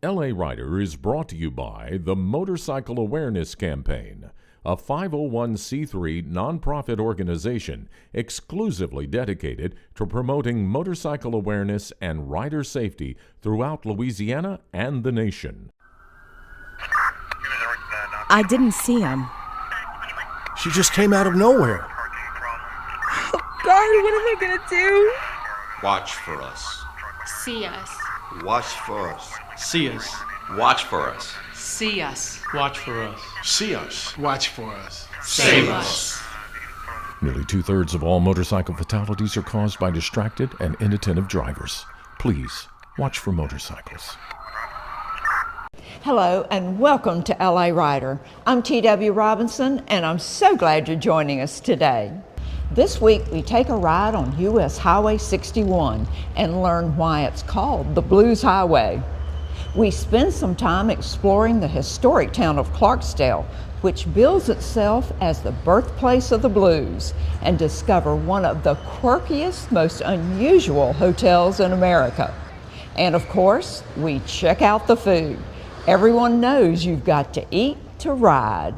LA Rider is brought to you by the Motorcycle Awareness Campaign, a 501c3 nonprofit organization exclusively dedicated to promoting motorcycle awareness and rider safety throughout Louisiana and the nation. I didn't see him. She just came out of nowhere. Oh, God, what am I gonna do? Watch for us. See us. Watch for us. See us. Watch for us. See us. Watch for us. See us. Watch for us. Save us. Nearly two-thirds of all motorcycle fatalities are caused by distracted and inattentive drivers. Please, watch for motorcycles. Hello and welcome to LA Rider. I'm T.W. Robinson and I'm so glad you're joining us today. This week we take a ride on US Highway 61 and learn why it's called the Blues Highway. We spend some time exploring the historic town of Clarksdale, which bills itself as the birthplace of the blues, and discover one of the quirkiest, most unusual hotels in America. And of course, we check out the food. Everyone knows you've got to eat to ride.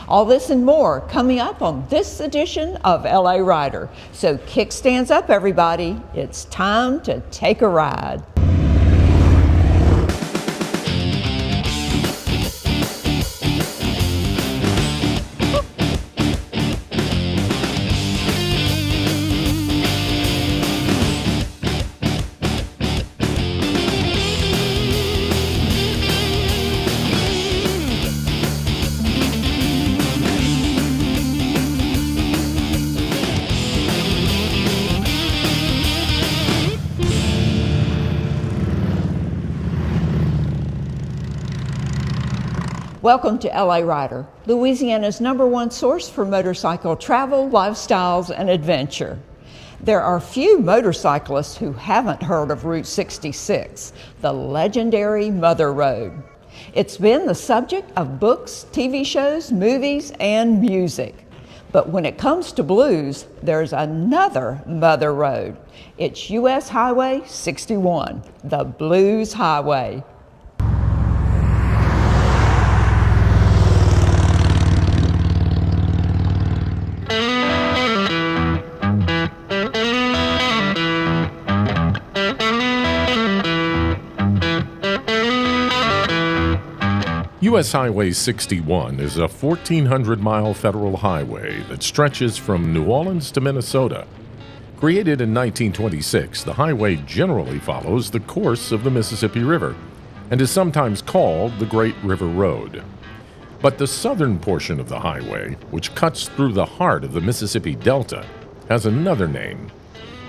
All this and more coming up on this edition of LA Rider. So kickstands up, everybody. It's time to take a ride. Welcome to LA Rider, Louisiana's #1 source for motorcycle travel, lifestyles, and adventure. There are few motorcyclists who haven't heard of Route 66, the legendary Mother Road. It's been the subject of books, TV shows, movies, and music. But when it comes to blues, there's another Mother Road. It's US Highway 61, the Blues Highway. US Highway 61 is a 1,400-mile federal highway that stretches from New Orleans to Minnesota. Created in 1926, the highway generally follows the course of the Mississippi River and is sometimes called the Great River Road. But the southern portion of the highway, which cuts through the heart of the Mississippi Delta, has another name.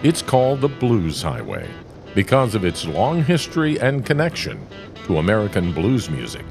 It's called the Blues Highway because of its long history and connection to American blues music.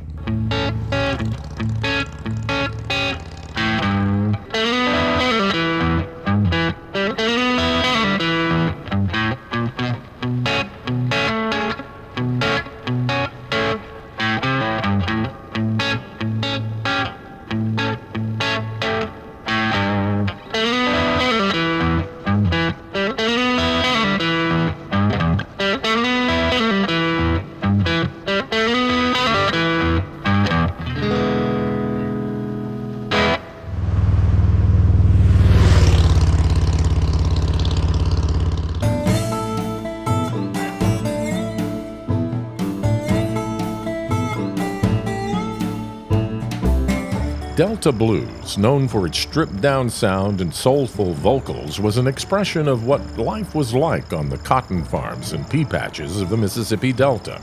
Delta blues, known for its stripped-down sound and soulful vocals, was an expression of what life was like on the cotton farms and pea patches of the Mississippi Delta.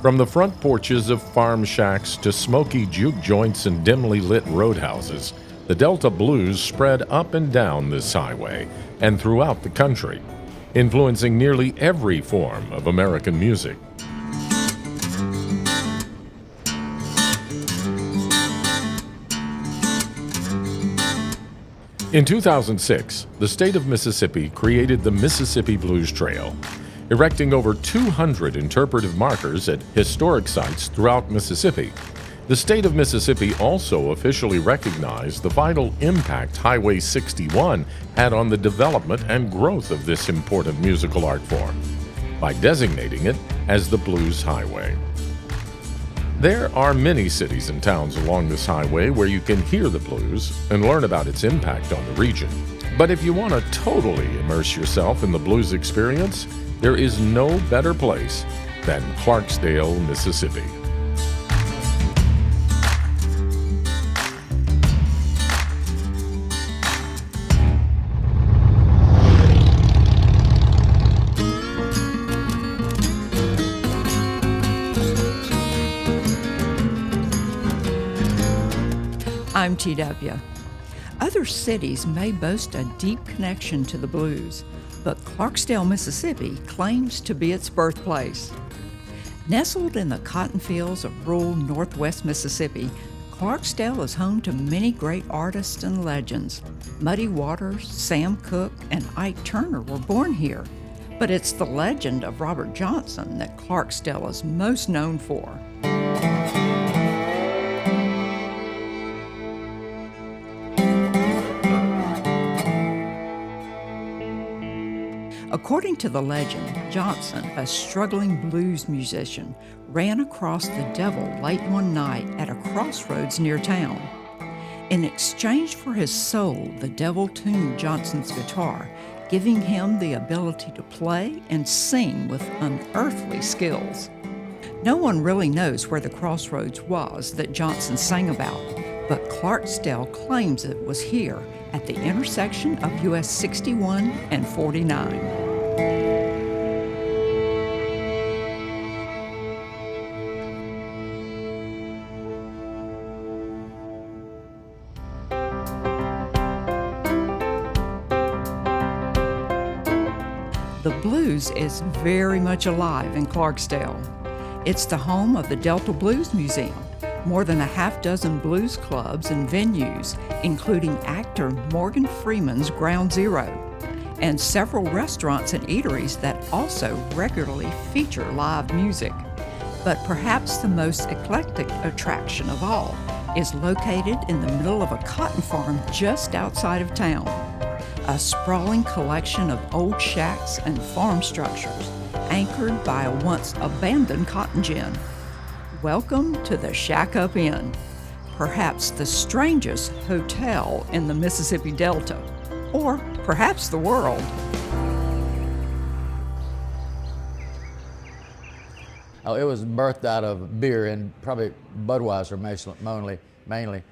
From the front porches of farm shacks to smoky juke joints and dimly lit roadhouses, the Delta blues spread up and down this highway and throughout the country, influencing nearly every form of American music. In 2006, the state of Mississippi created the Mississippi Blues Trail, erecting over 200 interpretive markers at historic sites throughout Mississippi. The state of Mississippi also officially recognized the vital impact Highway 61 had on the development and growth of this important musical art form by designating it as the Blues Highway. There are many cities and towns along this highway where you can hear the blues and learn about its impact on the region. But if you want to totally immerse yourself in the blues experience, there is no better place than Clarksdale, Mississippi. I'm TW. Other cities may boast a deep connection to the blues, but Clarksdale, Mississippi claims to be its birthplace. Nestled in the cotton fields of rural northwest Mississippi, Clarksdale is home to many great artists and legends. Muddy Waters, Sam Cooke, and Ike Turner were born here, but it's the legend of Robert Johnson that Clarksdale is most known for. According to the legend, Johnson, a struggling blues musician, ran across the devil late one night at a crossroads near town. In exchange for his soul, the devil tuned Johnson's guitar, giving him the ability to play and sing with unearthly skills. No one really knows where the crossroads was that Johnson sang about, but Clarksdale claims it was here at the intersection of US 61 and 49. The blues is very much alive in Clarksdale. It's the home of the Delta Blues Museum, more than a half dozen blues clubs and venues, including actor Morgan Freeman's Ground Zero, and several restaurants and eateries that also regularly feature live music. But perhaps the most eclectic attraction of all is located in the middle of a cotton farm just outside of town. A sprawling collection of old shacks and farm structures anchored by a once abandoned cotton gin. Welcome to the Shack Up Inn, perhaps the strangest hotel in the Mississippi Delta, or perhaps the world. Oh, it was birthed out of beer and probably Budweiser mainly.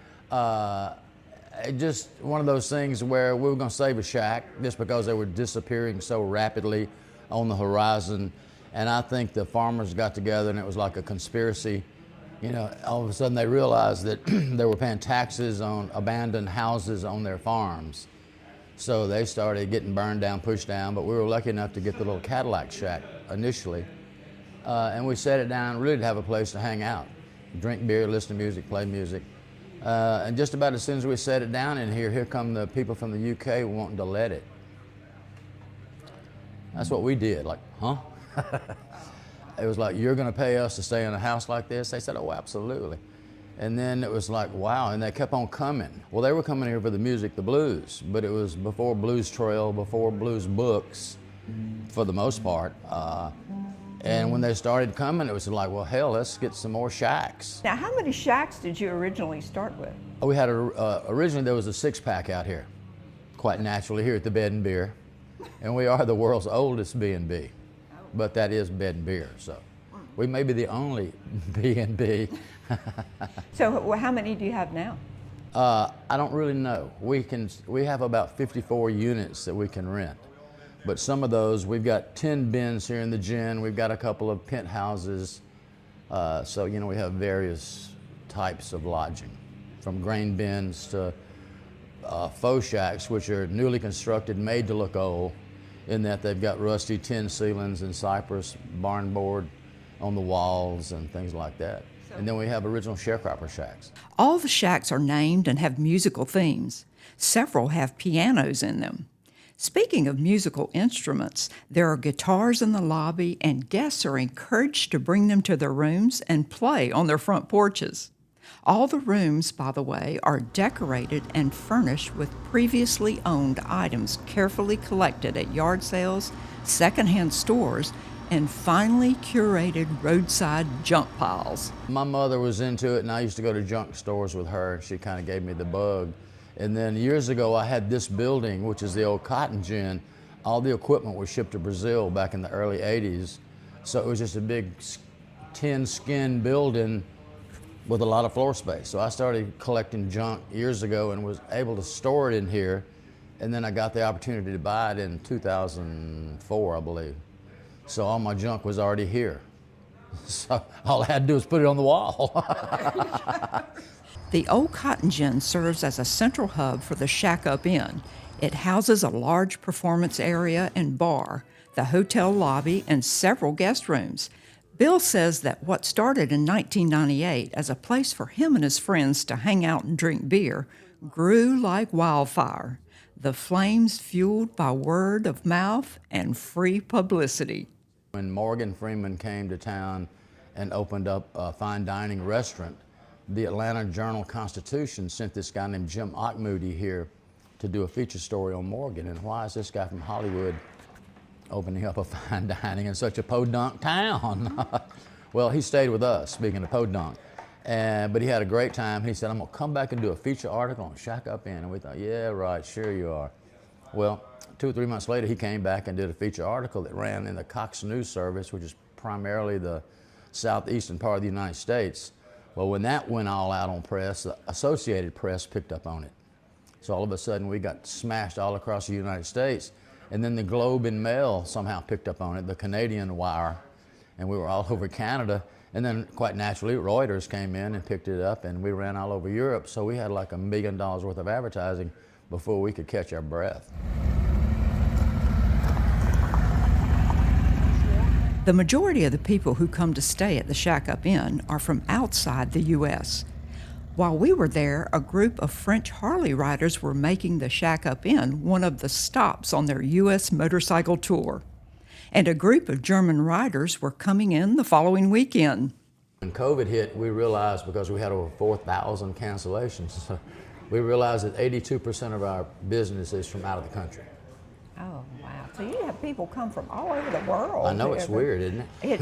Just one of those things where we were going to save a shack just because they were disappearing so rapidly on the horizon. And I think the farmers got together and it was like a conspiracy. You know, all of a sudden they realized that they were paying taxes on abandoned houses on their farms. So they started getting burned down, pushed down, but we were lucky enough to get the little Cadillac shack initially. And we set it down really to have a place to hang out, drink beer, listen to music, play music. And just about as soon as we set it down in here come the people from the UK wanting to let it. That's what we did, like, huh? It was like, you're gonna pay us to stay in a house like this? They said, oh, absolutely. And then it was like, wow, and they kept on coming. Well, they were coming here for the music, the blues, but it was before Blues Trail, before blues books, for the most part. And when they started coming, it was like, well, hell, let's get some more shacks. Now, how many shacks did you originally start with? We had originally there was a six-pack out here, quite naturally, here at the Bed and Beer. And we are the world's oldest B&B, but that is Bed and Beer, so. We may be the only B&B. So how many do you have now? I don't really know. We have about 54 units that we can rent. But some of those, we've got 10 bins here in the gin. We've got a couple of penthouses. So, you know, we have various types of lodging, from grain bins to faux shacks, which are newly constructed, made to look old, in that they've got rusty tin ceilings and cypress barn board on the walls and things like that. And then we have original sharecropper shacks. All the shacks are named and have musical themes. Several have pianos in them. Speaking of musical instruments, there are guitars in the lobby, and guests are encouraged to bring them to their rooms and play on their front porches. All the rooms, by the way, are decorated and furnished with previously owned items carefully collected at yard sales, secondhand stores, and finely curated roadside junk piles. My mother was into it, and I used to go to junk stores with her. She kind of gave me the bug. And then years ago, I had this building, which is the old cotton gin. All the equipment was shipped to Brazil back in the early 80s. So it was just a big tin skin building with a lot of floor space. So I started collecting junk years ago and was able to store it in here. And then I got the opportunity to buy it in 2004, I believe. So all my junk was already here. So all I had to do was put it on the wall. The old cotton gin serves as a central hub for the Shack Up Inn. It houses a large performance area and bar, the hotel lobby, and several guest rooms. Bill says that what started in 1998 as a place for him and his friends to hang out and drink beer grew like wildfire. The flames fueled by word of mouth and free publicity. When Morgan Freeman came to town and opened up a fine dining restaurant, the Atlanta Journal-Constitution sent this guy named Jim Ochmoody here to do a feature story on Morgan. And why is this guy from Hollywood opening up a fine dining in such a podunk town? Well, he stayed with us, speaking of podunk. But he had a great time. He said, I'm going to come back and do a feature article on Shack Up Inn. And we thought, yeah, right, sure you are. Well, 2 or 3 months later, he came back and did a feature article that ran in the Cox News Service, which is primarily the southeastern part of the United States. Well, when that went all out on press, the Associated Press picked up on it. So all of a sudden, we got smashed all across the United States. And then the Globe and Mail somehow picked up on it, the Canadian wire, and we were all over Canada. And then quite naturally, Reuters came in and picked it up, and we ran all over Europe. So we had like $1 million worth of advertising before we could catch our breath. The majority of the people who come to stay at the Shack Up Inn are from outside the U.S. While we were there, a group of French Harley riders were making the Shack Up Inn one of the stops on their U.S. motorcycle tour. And a group of German riders were coming in the following weekend. When COVID hit, we realized, because we had over 4,000 cancellations, we realized that 82% of our business is from out of the country. Oh, wow. So you have people come from all over the world. I know it's weird, isn't it? It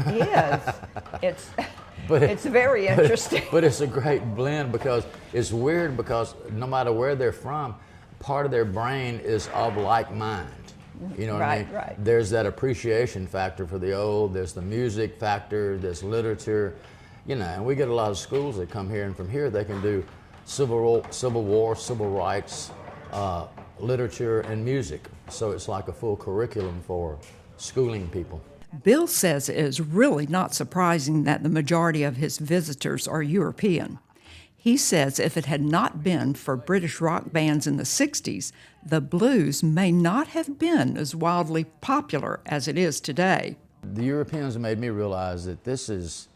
is. It's very interesting. But it's a great blend, because it's weird because no matter where they're from, part of their brain is of like mind. You know what I mean? Right. There's that appreciation factor for the old, there's the music factor, there's literature, you know, and we get a lot of schools that come here, and from here they can do Civil War, civil rights, literature, and music. So it's like a full curriculum for schooling people. Bill says it is really not surprising that the majority of his visitors are European. He says if it had not been for British rock bands in the 60s, the blues may not have been as wildly popular as it is today. The Europeans made me realize that this is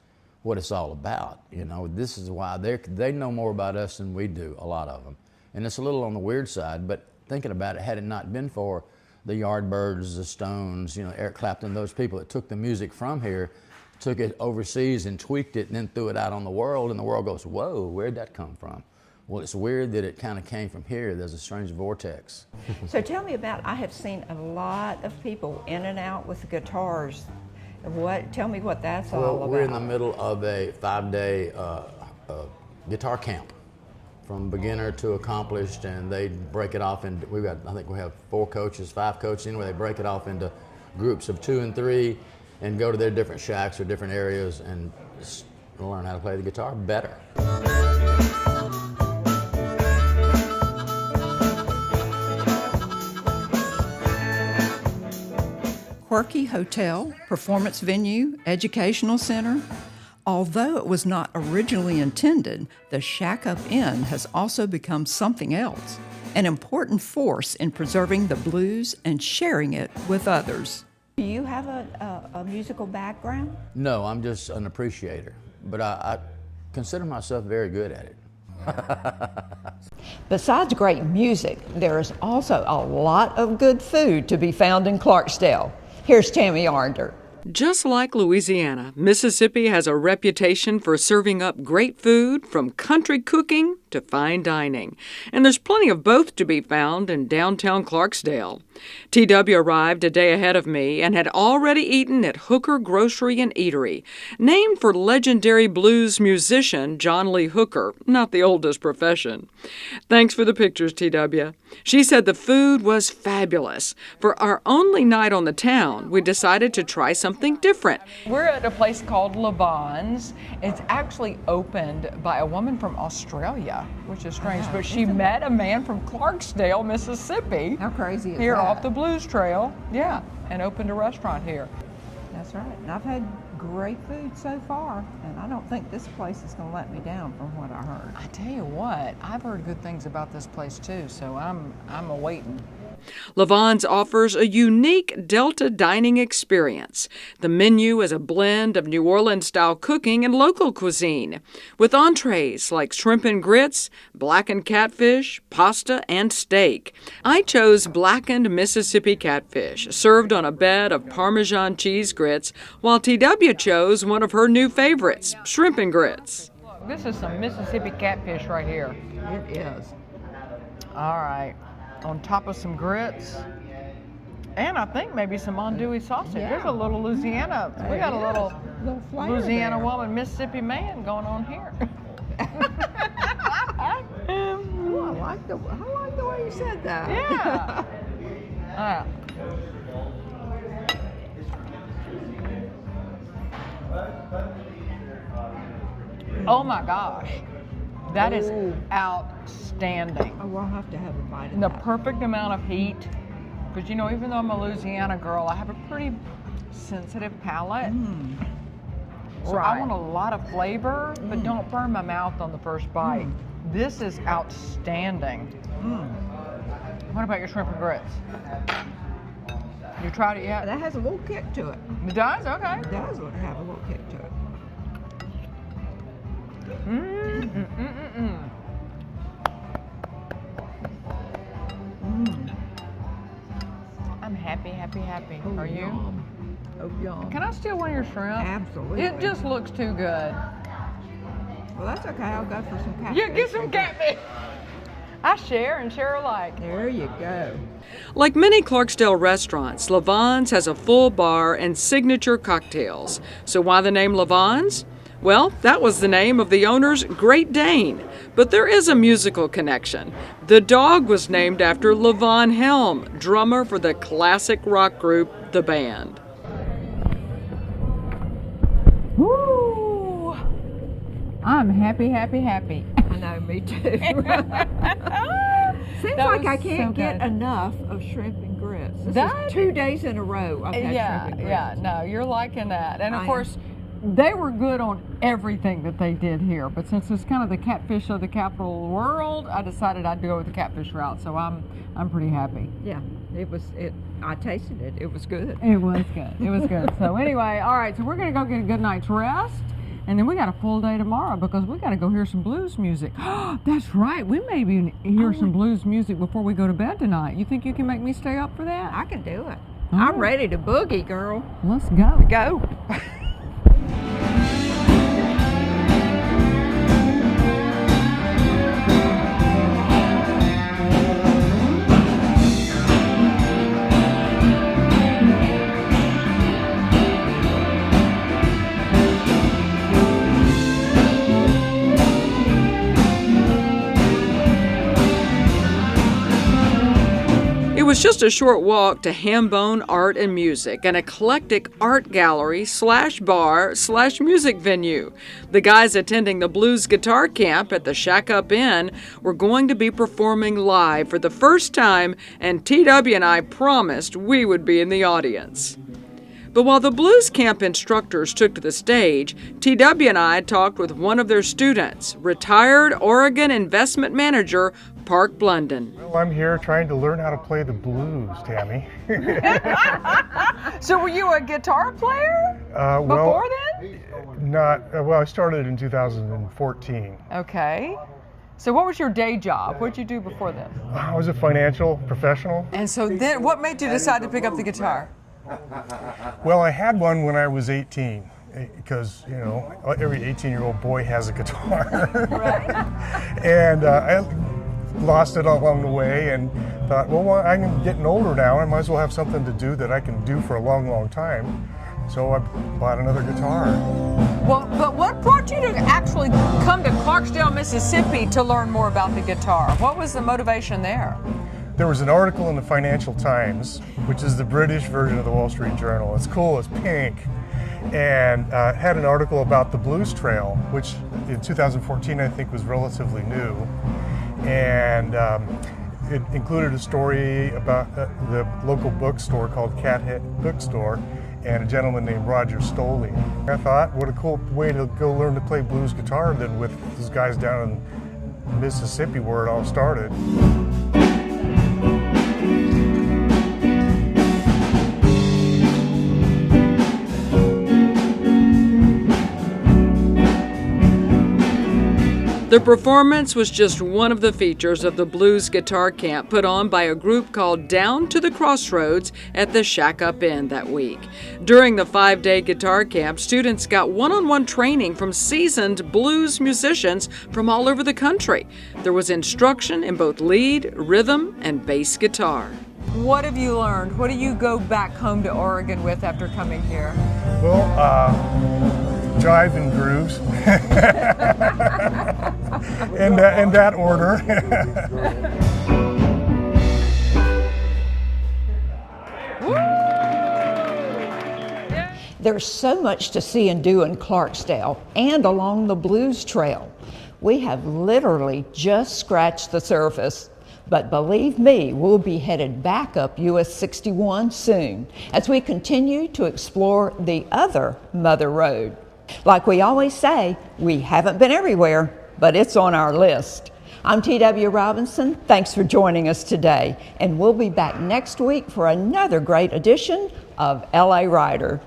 what it's all about. You know, this is why they know more about us than we do, a lot of them. And it's a little on the weird side, but thinking about it, had it not been for the Yardbirds, the Stones, you know, Eric Clapton, those people that took the music from here, took it overseas and tweaked it and then threw it out on the world, and the world goes, whoa, where'd that come from? Well, it's weird that it kind of came from here. There's a strange vortex. So tell me about, I have seen a lot of people in and out with guitars. Tell me what that's all about. Well, we're in the middle of a 5-day guitar camp, from beginner to accomplished, and they break it off into, I think we have 5 coaches, anyway, they break it off into groups of 2 and 3 and go to their different shacks or different areas and learn how to play the guitar better. Quirky hotel, performance venue, educational center. Although it was not originally intended, the Shack Up Inn has also become something else, an important force in preserving the blues and sharing it with others. Do you have a musical background? No, I'm just an appreciator, but I consider myself very good at it. Besides great music, there is also a lot of good food to be found in Clarksdale. Here's Tammy Arnder. Just like Louisiana, Mississippi has a reputation for serving up great food, from country cooking to fine dining. And there's plenty of both to be found in downtown Clarksdale. TW arrived a day ahead of me and had already eaten at Hooker Grocery and Eatery, named for legendary blues musician John Lee Hooker, not the oldest profession. Thanks for the pictures, TW. She said the food was fabulous. For our only night on the town, we decided to try something different. We're at a place called Levon's. It's actually opened by a woman from Australia, which is strange, but she met a man from Clarksdale, Mississippi. How crazy is here that? off the Blues Trail, yeah, and opened a restaurant here. That's right. And I've had great food so far, and I don't think this place is going to let me down from what I heard. I tell you what, I've heard good things about this place too, so I'm awaiting. Levon's offers a unique Delta dining experience. The menu is a blend of New Orleans-style cooking and local cuisine, with entrees like shrimp and grits, blackened catfish, pasta, and steak. I chose blackened Mississippi catfish, served on a bed of Parmesan cheese grits, while TW chose one of her new favorites, shrimp and grits. Look, this is some Mississippi catfish right here. It is. All right. On top of some grits, and I think maybe some andouille sausage. Yeah. There's a little Louisiana. We got a little flavor Louisiana there. woman, Mississippi man going on here. Oh, I like the way you said that. Yeah. Oh my gosh, that is outstanding. Oh, we'll have to have a bite of The that. perfect amount of heat, because you know, even though I'm a Louisiana girl, I have a pretty sensitive palate. So I want a lot of flavor, but don't burn my mouth on the first bite. This is outstanding. What about your shrimp and grits? You tried it yet? That has a little kick to it. It does? Okay. It does have a little kick to it. I'm happy. Oh, Are you? Yum. Oh, yum. Can I steal one of your shrimp? Absolutely. It just looks too good. Well, that's okay. I'll go for some catfish. Yeah, get some catfish. I share and share alike. There you go. Like many Clarksdale restaurants, Levon's has a full bar and signature cocktails. So why the name Levon's? Well, that was the name of the owner's Great Dane. But there is a musical connection. The dog was named after Levon Helm, drummer for the classic rock group, The Band. Woo! I'm happy. I know, me too. Seems That like was I can't so get good. enough of shrimp and grits. This That- is 2 days in a row I've had shrimp and grits. No, you're liking that. And of I am. course, they were good on everything that they did here. But since it's kind of the catfish of the capital of the world, I decided I'd go with the catfish route. So I'm pretty happy. Yeah, I tasted it. It was good. It was good. So anyway, all right. So we're gonna go get a good night's rest. And then we got a full day tomorrow because we got to go hear some blues music. That's right. We may even hear some blues music before we go to bed tonight. You think you can make me stay up for that? I can do it. All I'm right. ready to boogie, girl. Let's go. Go. It was just a short walk to Hambone Art and Music, an eclectic art gallery / bar / music venue. The guys attending the blues guitar camp at the Shack Up Inn were going to be performing live for the first time, and TW and I promised we would be in the audience. But while the blues camp instructors took to the stage, TW and I talked with one of their students, retired Oregon investment manager Park Blunden. Well, I'm here trying to learn how to play the blues, Tammy. So were you a guitar player before then? Well, I started in 2014. Okay. So what was your day job? What did you do before then? I was a financial professional. And so then what made you decide to pick up the guitar? Well, I had one when I was 18, because, you know, every 18-year-old boy has a guitar. And I lost it along the way and thought, well, I'm getting older now. I might as well have something to do that I can do for a long, long time. So I bought another guitar. Well, but what brought you to actually come to Clarksdale, Mississippi to learn more about the guitar? What was the motivation there? There was an article in the Financial Times, which is the British version of the Wall Street Journal. It's cool, it's pink. And it had an article about the Blues Trail, which in 2014 I think was relatively new. And it included a story about the local bookstore called Cathead Bookstore and a gentleman named Roger Stoley. I thought, what a cool way to go learn to play blues guitar than with those guys down in Mississippi where it all started. The performance was just one of the features of the Blues Guitar Camp put on by a group called Down to the Crossroads at the Shack Up Inn that week. During the 5-day guitar camp, students got one-on-one training from seasoned blues musicians from all over the country. There was instruction in both lead, rhythm, and bass guitar. What have you learned? What do you go back home to Oregon with after coming here? Well, jive and grooves. in that order. There's so much to see and do in Clarksdale and along the Blues Trail. We have literally just scratched the surface. But believe me, we'll be headed back up US 61 soon as we continue to explore the other Mother Road. Like we always say, we haven't been everywhere, but it's on our list. I'm T.W. Robinson. Thanks for joining us today, and we'll be back next week for another great edition of LA Rider.